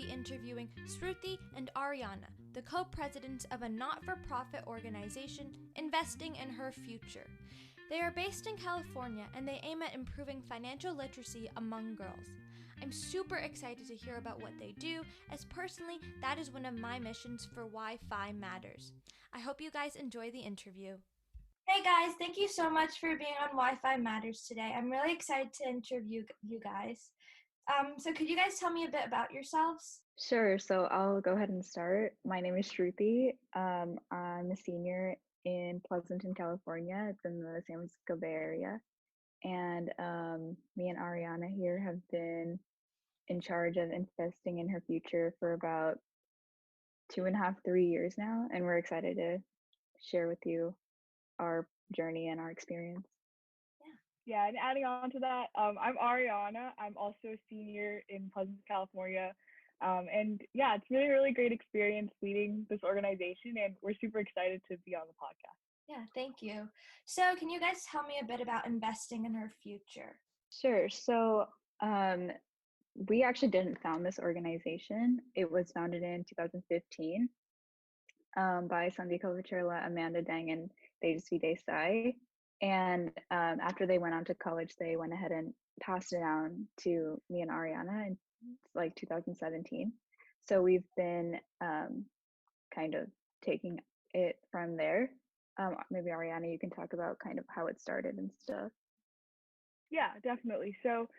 be interviewing Shruti and Ariana, the co-presidents of a not-for-profit organization investing in her future. They are based in California and they aim at improving financial literacy among girls. I'm super excited to hear about what they do, as personally, that is one of my missions for Wi-Fi Matters. I hope you guys enjoy the interview. Hey guys, thank you so much for being on Wi-Fi Matters today. I'm really excited to interview you guys. So could you guys tell me a bit about yourselves? Sure. So I'll go ahead and start. My name is Shruti. I'm a senior in Pleasanton, California. It's in the San Francisco Bay Area. And me and Ariana here have been in charge of investing in her future for about 2.5, 3 years now. And we're excited to share with you our journey and our experience. Yeah, and adding on to that, I'm Ariana. I'm also a senior in Pleasanton, California. And yeah, it's been a really great experience leading this organization, and we're super excited to be on the podcast. Yeah, thank you. So can you guys tell me a bit about investing in her future? Sure. So we actually didn't found this organization. It was founded in 2015 by Sandy Kovacherla, Amanda Dang, and Tejasvi Desai. And after they went on to college, they went ahead and passed it down to me and Ariana in like 2017. So we've been kind of taking it from there. Maybe Ariana, you can talk about kind of how it started and stuff. Yeah, definitely. So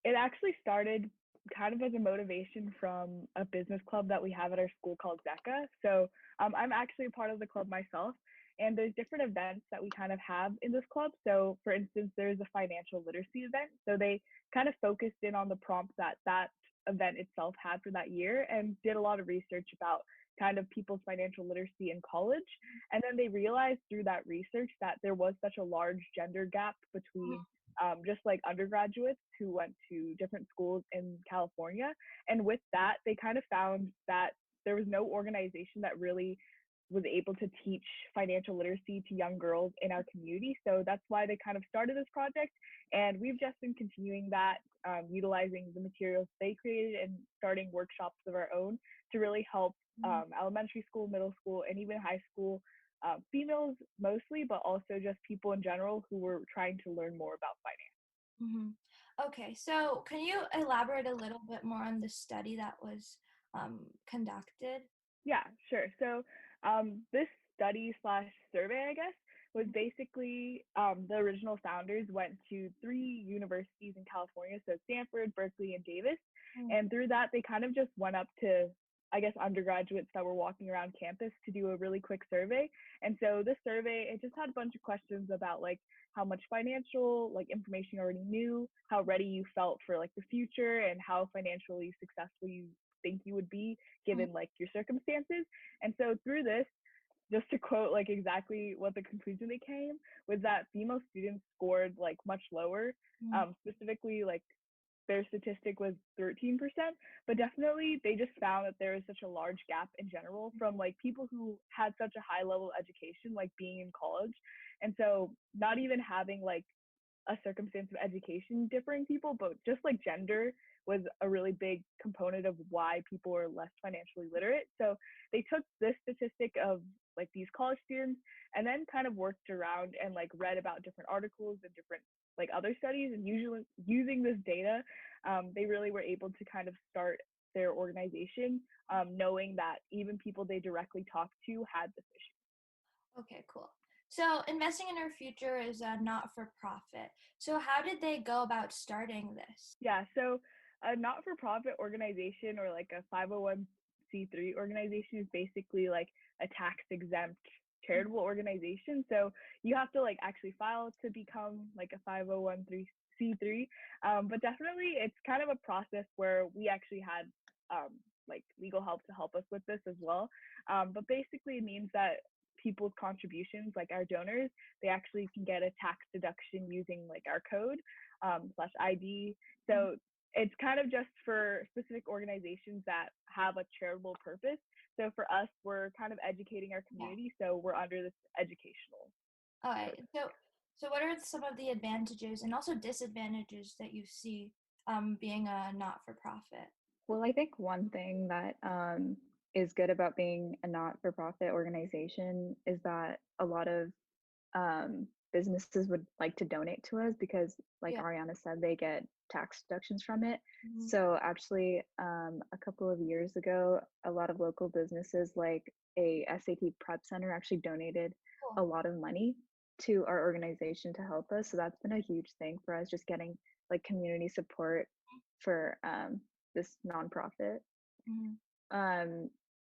it actually started kind of as a motivation from a business club that we have at our school called Zeka. So I'm actually a part of the club myself. And there's different events that we kind of have in this club. So for instance, there's a financial literacy event. So they kind of focused in on the prompts that that event itself had for that year and did a lot of research about kind of people's financial literacy in college. And then they realized through that research that there was such a large gender gap between just like undergraduates who went to different schools in California. And with that, they kind of found that there was no organization that really was able to teach financial literacy to young girls in our community. So that's why they kind of started this project. And we've just been continuing that, utilizing the materials they created and starting workshops of our own to really help elementary school, middle school, and even high school females mostly, but also just people in general who were trying to learn more about finance. Okay, so can you elaborate a little bit more on the study that was conducted? Yeah, sure. So this study slash survey, I guess, was basically the original founders went to 3 universities in California, so Stanford, Berkeley, and Davis. And through that, they kind of just went up to, I guess, undergraduates that were walking around campus to do a really quick survey. And so this survey, it just had a bunch of questions about like how much financial like information you already knew, how ready you felt for like the future, and how financially successful you think you would be given like your circumstances. And so through this, just to quote like exactly what the conclusion they came was that female students scored like much lower. Specifically, like their statistic was 13%, but definitely they just found that there is such a large gap in general from like people who had such a high level education, like being in college. And so not even having like a circumstance of education differing people, but just like gender was a really big component of why people are less financially literate. So they took this statistic of like these college students and then kind of worked around and like read about different articles and different like other studies, and usually using this data, they really were able to kind of start their organization, knowing that even people they directly talked to had this issue. Okay, cool. So investing in her future is a not-for-profit. So how did they go about starting this? Yeah, so a not-for-profit organization or like a 501c3 organization is basically like a tax-exempt charitable organization. So you have to like actually file to become like a 501c3. But definitely it's kind of a process where we actually had like legal help to help us with this as well. But basically it means that people's contributions, like our donors, they actually can get a tax deduction using like our code slash ID. So it's kind of just for specific organizations that have a charitable purpose. So for us, we're kind of educating our community. So we're under this educational. All right. So what are some of the advantages and also disadvantages that you see being a not-for-profit? Well, I think one thing that is good about being a not-for-profit organization is that a lot of businesses would like to donate to us because, like Yeah. Ariana said, they get tax deductions from it. Hmm. So actually, a couple of years ago, a lot of local businesses like a SAT prep center actually donated a Cool. lot of money to our organization to help us. So that's been a huge thing for us, just getting like community support for this nonprofit. Hmm. Um,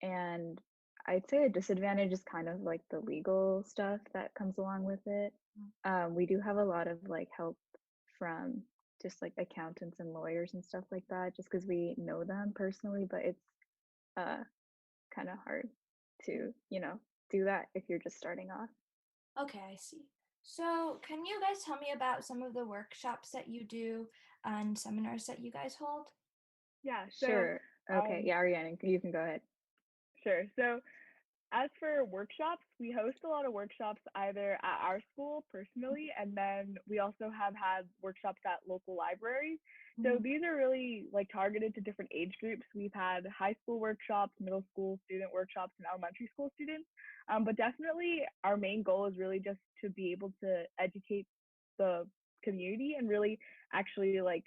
and I'd say a disadvantage is kind of like the legal stuff that comes along with it. We do have a lot of like help from just like accountants and lawyers and stuff like that, just because we know them personally, but it's uh kind of hard to, do that if you're just starting off. Okay, I see. So, can you guys tell me about some of the workshops that you do and seminars that you guys hold? Yeah, so Sure. Okay. um, Yeah, Ariane, you can go ahead. sure. So as for workshops, we host a lot of workshops either at our school personally, and then we also have had workshops at local libraries. So Mhm. these are really like targeted to different age groups. We've had high school workshops, middle school student workshops, and elementary school students. But definitely our main goal is really just to be able to educate the community and really actually like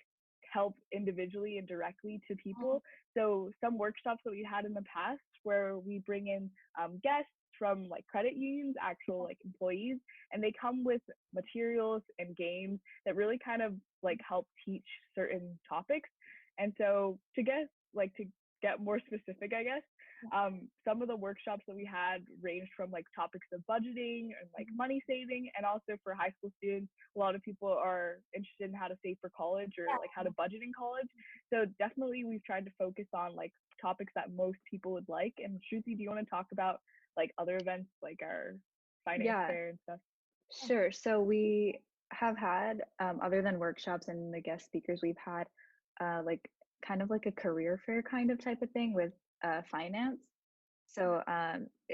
help individually and directly to people. So some workshops that we had in the past where we bring in guests from like credit unions, actual like employees, and they come with materials and games that really kind of like help teach certain topics. And so to get more specific, I guess, some of the workshops that we had ranged from like topics of budgeting and like money saving, and also for high school students, a lot of people are interested in how to save for college or like how to budget in college. So definitely we've tried to focus on like topics that most people would like. And Shruti, do you want to talk about like other events like our finance Yeah, fair and stuff? sure. So we have had, other than workshops and the guest speakers, we've had like kind of like a career fair kind of type of thing with finance. So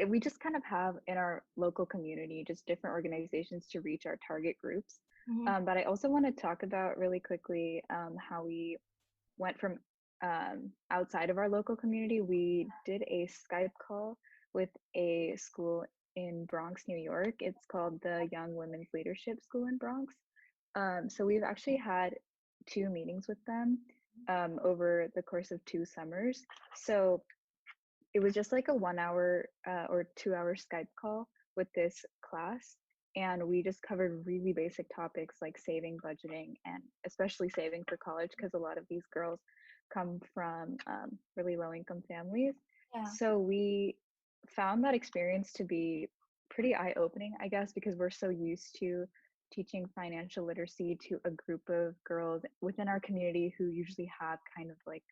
we just kind of have in our local community just different organizations to reach our target groups. Mhm. But I also want to talk about really quickly how we went from outside of our local community. We did a Skype call with a school in Bronx, New York. It's called the Young Women's Leadership School in Bronx. So we've actually had two meetings with them over the course of 2 summers. So it was just like a 1 hour or 2 hour Skype call with this class. And we just covered really basic topics like saving, budgeting, and especially saving for college because a lot of these girls come from really low income families. Yeah. So we found that experience to be pretty eye opening, I guess, because we're so used to teaching financial literacy to a group of girls within our community who usually have kind of like,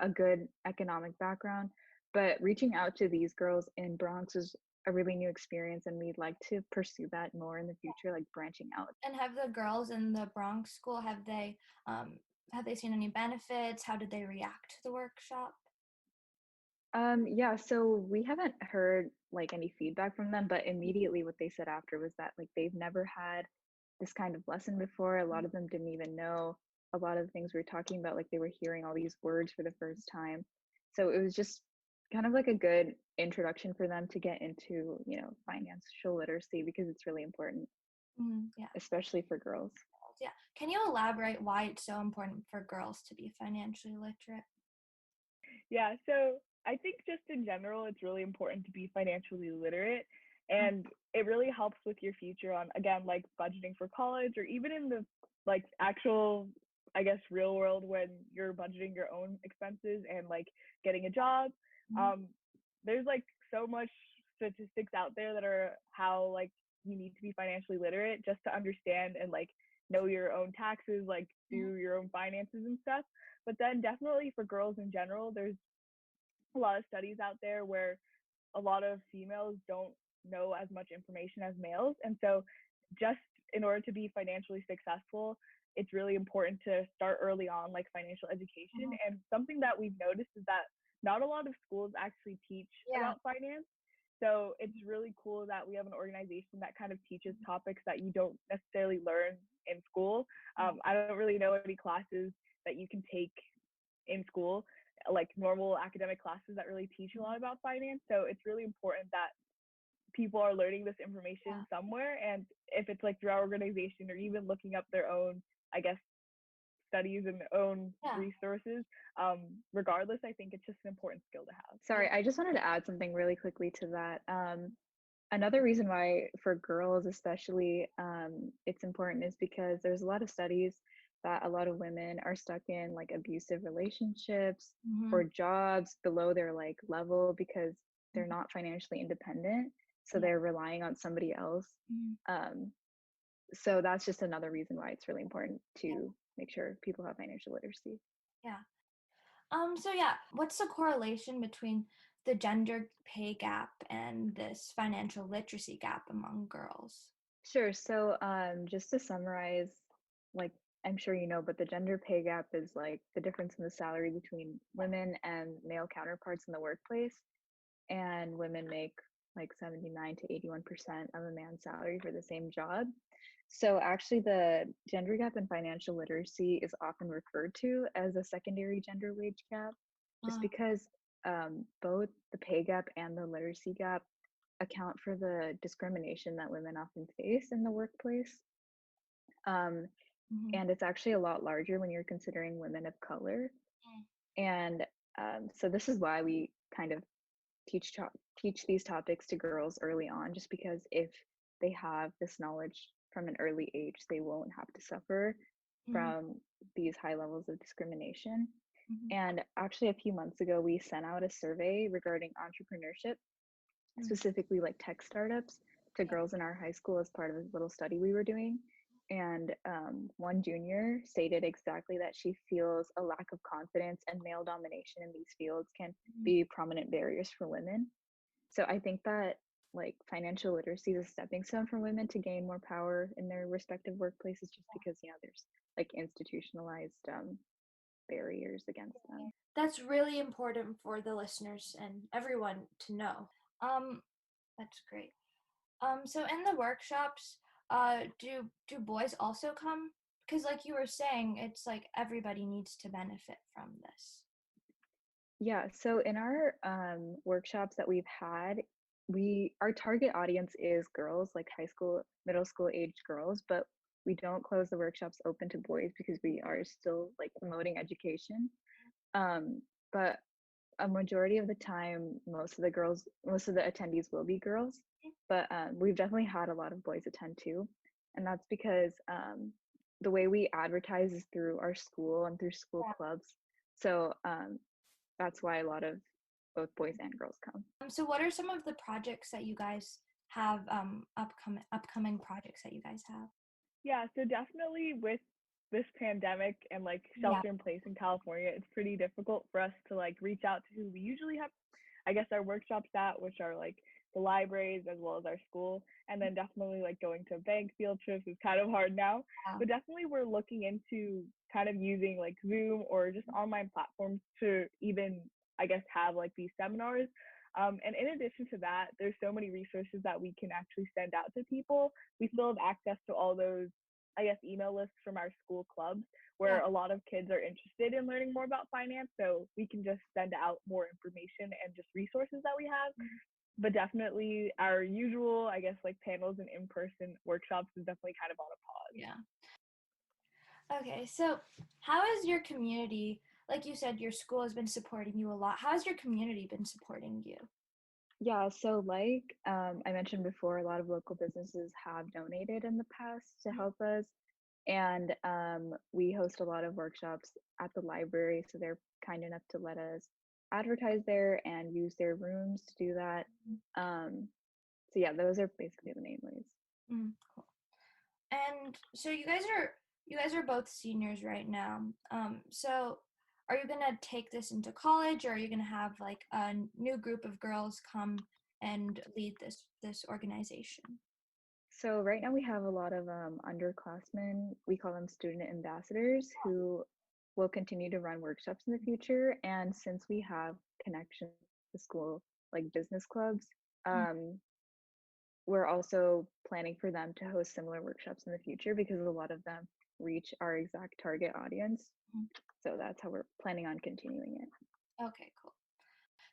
a good economic background. But reaching out to these girls in Bronx is a really new experience, and we'd like to pursue that more in the future, like branching out. And have the girls in the Bronx school have they seen any benefits? How did they react to the workshop? Yeah, so we haven't heard like any feedback from them, but immediately what they said after was that like they've never had this kind of lesson before. A lot of them didn't even know a lot of the things we were talking about, like they were hearing all these words for the first time. So it was just kind of like a good introduction for them to get into, financial literacy because it's really important, Yeah. especially for girls. Yeah. Can you elaborate why it's so important for girls to be financially literate? Yeah, so I think just in general, it's really important to be financially literate. And it really helps with your future on, again, like budgeting for college or even in the like actual, I guess, real world when you're budgeting your own expenses and like getting a job. Mhm. Um, there's like so much statistics out there that are how like you need to be financially literate just to understand and like know your own taxes, like Mhm. do your own finances and stuff. But then definitely for girls in general, there's a lot of studies out there where a lot of females don't know as much information as males. And so, just in order to be financially successful, it's really important to start early on, like financial education. Mhm. And something that we've noticed is that not a lot of schools actually teach Yeah. about finance. So, it's really cool that we have an organization that kind of teaches topics that you don't necessarily learn in school. I don't really know any classes that you can take in school like normal academic classes that really teach a lot about finance. So it's really important that people are learning this information somewhere, and if it's like through our organization or even looking up their own, I guess, studies and their own resources, regardless, I think it's just an important skill to have. Sorry, I just wanted to add something really quickly to that. Another reason why for girls especially it's important is because there's a lot of studies that a lot of women are stuck in like abusive relationships or jobs below their like level because they're not financially independent, so they're relying on somebody else. So that's just another reason why it's really important to make sure people have financial literacy. So what's the correlation between the gender pay gap and this financial literacy gap among girls? Sure. So just to summarize, like I'm sure you know, but the gender pay gap is like the difference in the salary between women and male counterparts in the workplace. And women make like 79 to 81% of a man's salary for the same job. So actually the gender gap in financial literacy is often referred to as a secondary gender wage gap, just because both the pay gap and the literacy gap account for the discrimination that women often face in the workplace. And it's actually a lot larger when you're considering women of color. And so this is why we kind of teach these topics to girls early on, just because if they have this knowledge from an early age, they won't have to suffer from these high levels of discrimination. And actually a few months ago, we sent out a survey regarding entrepreneurship, specifically like tech startups, to girls in our high school as part of a little study we were doing. And one junior stated exactly that she feels a lack of confidence and male domination in these fields can be prominent barriers for women. So I think that like financial literacy is a stepping stone for women to gain more power in their respective workplaces, just because there's like institutionalized barriers against them. That's really important for the listeners and everyone to know. That's great. So in the workshops, do boys also come? Because like you were saying, it's like everybody needs to benefit from this. Yeah, so in our workshops that we've had, our target audience is girls, like high school, middle school aged girls, but we don't close the workshops open to boys because we are still like promoting education. But a majority of the time, most of the attendees will be girls, but we've definitely had a lot of boys attend too. And that's because the way we advertise is through our school and through school clubs. So that's why a lot of both boys and girls come. So what are some of the projects that you guys have, upcoming projects that you guys have? Yeah, so definitely with this pandemic and like shelter in place in California, it's pretty difficult for us to like reach out to who we usually have, I guess, our workshops at, which are like the libraries as well as our school. And then definitely like going to bank field trips is kind of hard now. But definitely we're looking into kind of using like Zoom or just online platforms to even, I guess, have like these seminars. And in addition to that, there's so many resources that we can actually send out to people. We still have access to all those, I guess, email lists from our school clubs where a lot of kids are interested in learning more about finance. So we can just send out more information and just resources that we have. But definitely our usual, I guess, like panels and in-person workshops is definitely kind of on a pause. Okay, so how has your community, like you said, your school has been supporting you a lot. How has your community been supporting you? Yeah, so like I mentioned before, a lot of local businesses have donated in the past to help us. And we host a lot of workshops at the library, so they're kind enough to let us advertise there and use their rooms to do that. So yeah, those are basically the main ways. Cool. And so you guys are both seniors right now. So are you gonna take this into college, or are you gonna have like a new group of girls come and lead this organization? So right now we have a lot of underclassmen, we call them student ambassadors, who will continue to run workshops in the future. And since we have connections to school, like business clubs, we're also planning for them to host similar workshops in the future because a lot of them reach our exact target audience. So that's how we're planning on continuing it. Okay, cool.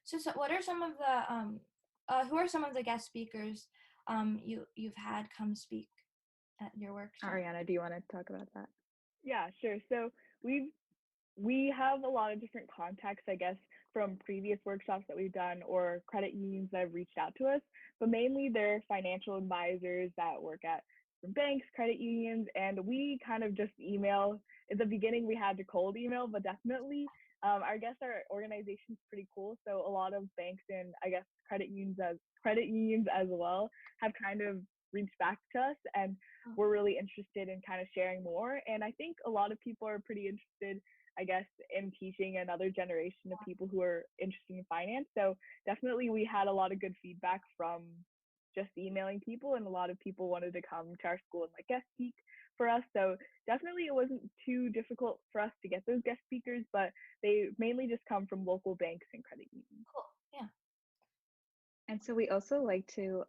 So what are some of the who are some of the guest speakers you've had come speak at your workshop? Ariana, do you want to talk about that? Yeah, sure. So we have a lot of different contacts, I guess, from previous workshops that we've done or credit unions that have reached out to us, but mainly they're financial advisors that work at from banks, credit unions, and we kind of just email. In the beginning, we had to cold email, but definitely, I guess our organization's pretty cool. So a lot of banks and I guess credit unions as well have kind of reached back to us, and we're really interested in kind of sharing more. And I think a lot of people are pretty interested, I guess, in teaching another generation of people who are interested in finance. So definitely we had a lot of good feedback from just emailing people, and a lot of people wanted to come to our school and like guest speak for us. So definitely it wasn't too difficult for us to get those guest speakers, but they mainly just come from local banks and credit unions. Cool. Yeah. And so we also like to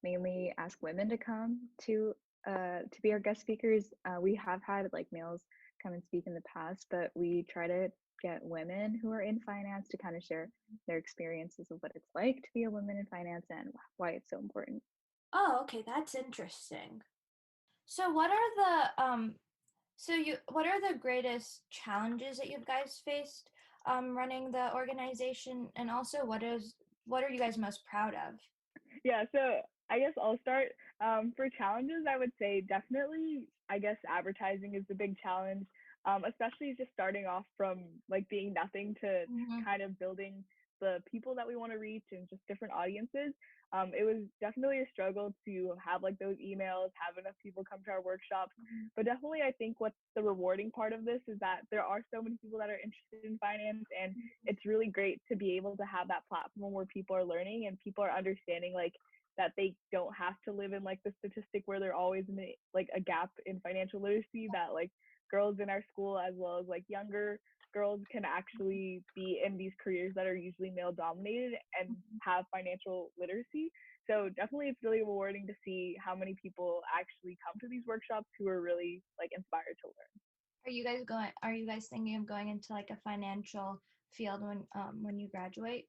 mainly ask women to come to be our guest speakers. We have had like males come and speak in the past, but we try to get women who are in finance to kind of share their experiences of what it's like to be a woman in finance and why it's so important. Oh, okay, that's interesting. So what are the what are the greatest challenges that you guys faced running the organization, and also what are you guys most proud of? Yeah, so I guess I'll start. For challenges, I would say definitely, I guess advertising is the big challenge, especially just starting off from like being nothing to Mm-hmm. kind of building the people that we want to reach and just different audiences. It was definitely a struggle to have like those emails, have enough people come to our workshops. But definitely, I think what's the rewarding part of this is that there are so many people that are interested in finance, and it's really great to be able to have that platform where people are learning and people are understanding like that they don't have to live in like the statistic where they're always in like a gap in financial literacy, that like girls in our school as well as like younger girls can actually be in these careers that are usually male dominated and have financial literacy. So definitely it's really rewarding to see how many people actually come to these workshops who are really like inspired to learn. Are you guys thinking of going into like a financial field when you graduate?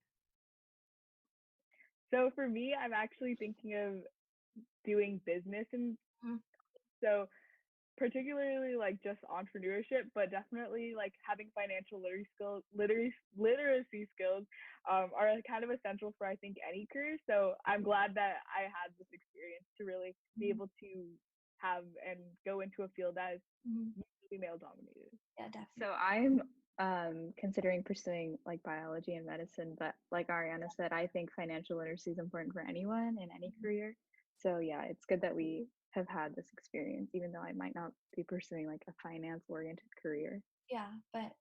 So for me, I'm actually thinking of doing business, and Mm. so particularly like just entrepreneurship, but definitely like having financial literacy skills are kind of essential for I think any career. So I'm glad that I had this experience to really be able to have and go into a field that is Mhm. usually male dominated. Yeah, definitely. So I'm considering pursuing like biology and medicine, but like Ariana said, I think financial literacy is important for anyone in any career. So yeah, it's good that we have had this experience, even though I might not be pursuing like a finance oriented career. Yeah, but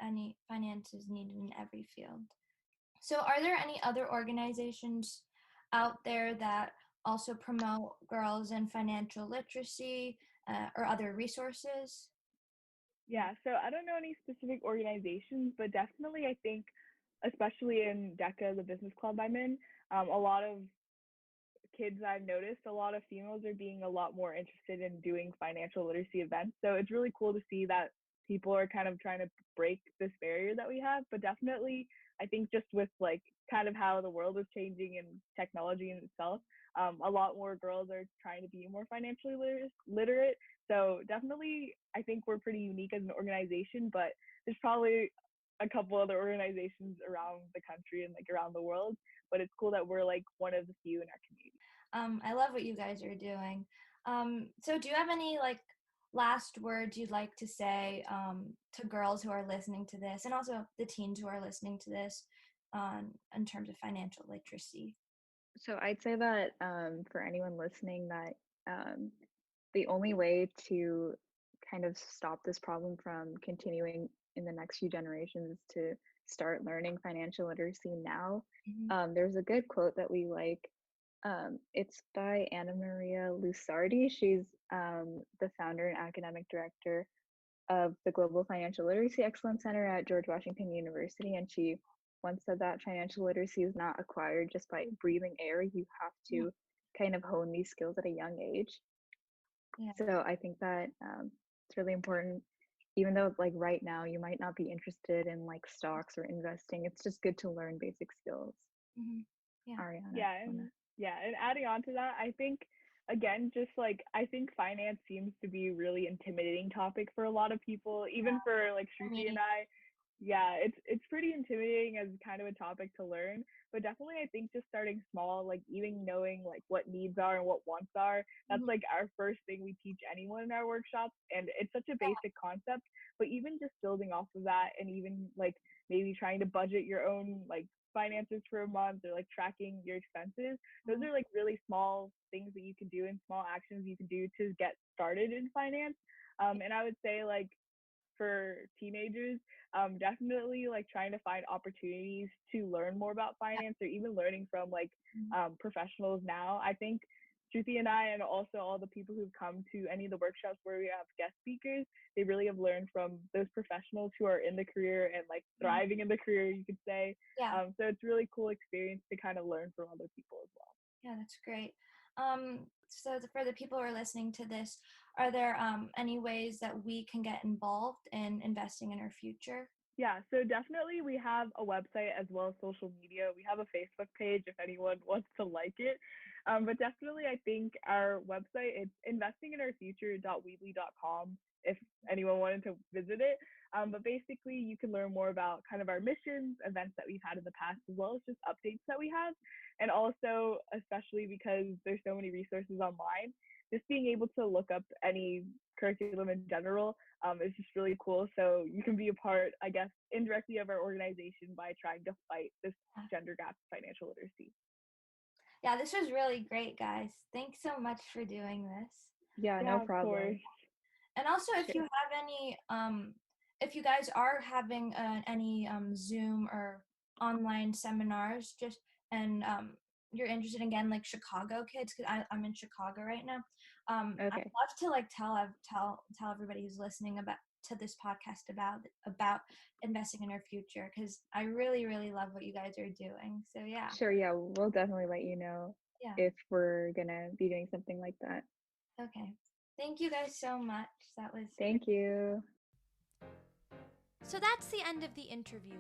any finance is needed in every field. So, are there any other organizations out there that also promote girls and financial literacy or other resources? Yeah, so I don't know any specific organizations, but definitely I think, especially in DECA, the business club I'm in, a lot of kids I've noticed, a lot of females are being a lot more interested in doing financial literacy events. So it's really cool to see that people are kind of trying to break this barrier that we have. But definitely, I think just with like kind of how the world is changing and technology in itself, a lot more girls are trying to be more financially literate. So definitely, I think we're pretty unique as an organization, but there's probably a couple other organizations around the country and like around the world, but it's cool that we're like one of the few in our community. I love what you guys are doing. So, do you have any like last words you'd like to say to girls who are listening to this, and also the teens who are listening to this, in terms of financial literacy? So I'd say that for anyone listening, that um, the only way to kind of stop this problem from continuing in the next few generations is to start learning financial literacy now. Mm-hmm. There's a good quote that we like. It's by Anna Maria Lusardi. She's the founder and academic director of the Global Financial Literacy Excellence Center at George Washington University. And she once said that financial literacy is not acquired just by breathing air. You have to kind of hone these skills at a young age. Yeah. So I think that it's really important even though like right now you might not be interested in like stocks or investing, it's just good to learn basic skills. Mm-hmm. Yeah. Ariana, Yeah, and adding on to that, I think again, just like I think finance seems to be a really intimidating topic for a lot of people, even for like Shruti and I. Yeah, it's pretty intimidating as kind of a topic to learn, but definitely I think just starting small, like even knowing like what needs are and what wants are, that's like our first thing we teach anyone in our workshops, and it's such a basic concept, but even just building off of that and even like maybe trying to budget your own like finances for a month or like tracking your expenses, those are like really small things that you can do and small actions you can do to get started in finance. And I would say like for teenagers, definitely like trying to find opportunities to learn more about finance or even learning from like professionals now. I think Shruti and I, and also all the people who've come to any of the workshops where we have guest speakers, they really have learned from those professionals who are in the career and like thriving in the career, you could say. Yeah. So it's really cool experience to kind of learn from other people as well. Yeah, that's great. So for the people who are listening to this, are there any ways that we can get involved in investing in our future? Yeah, so definitely we have a website as well as social media. We have a Facebook page if anyone wants to like it. But definitely I think our website, it's investinginourfuture.weebly.com if anyone wanted to visit it. But basically you can learn more about kind of our missions, events that we've had in the past, as well as just updates that we have. And also, especially because there's so many resources online, just being able to look up any curriculum in general is just really cool. So you can be a part, I guess, indirectly of our organization by trying to fight this gender gap in financial literacy. Yeah, this was really great, guys. Thanks so much for doing this. Yeah, no problem. Of course. And also, if you have any, if you guys are having any Zoom or online seminars, just and you're interested in getting like Chicago kids, because I'm in Chicago right now. Okay. I'd love to like tell everybody who's listening to this podcast about investing in our future, because I really love what you guys are doing. So yeah. Sure, yeah, we'll definitely let you know if we're gonna be doing something like that. Okay. Thank you guys so much. That was Thank you. So that's the end of the interview.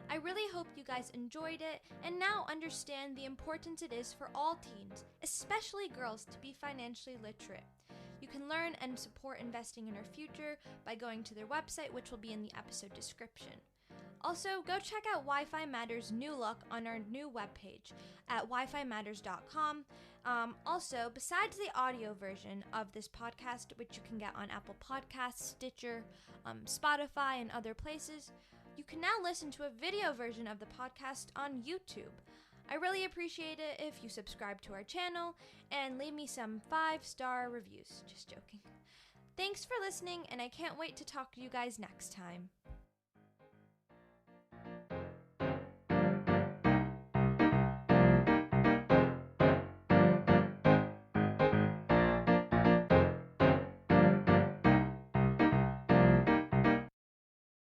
I really hope you guys enjoyed it and now understand the importance it is for all teens, especially girls, to be financially literate. You can learn and support investing in our future by going to their website, which will be in the episode description. Also, go check out Wi-Fi Matters' new look on our new webpage at wifimatters.com. Also, besides the audio version of this podcast, which you can get on Apple Podcasts, Stitcher, Spotify, and other places, you can now listen to a video version of the podcast on YouTube. I really appreciate it if you subscribe to our channel and leave me some 5-star reviews. Just joking. Thanks for listening, and I can't wait to talk to you guys next time.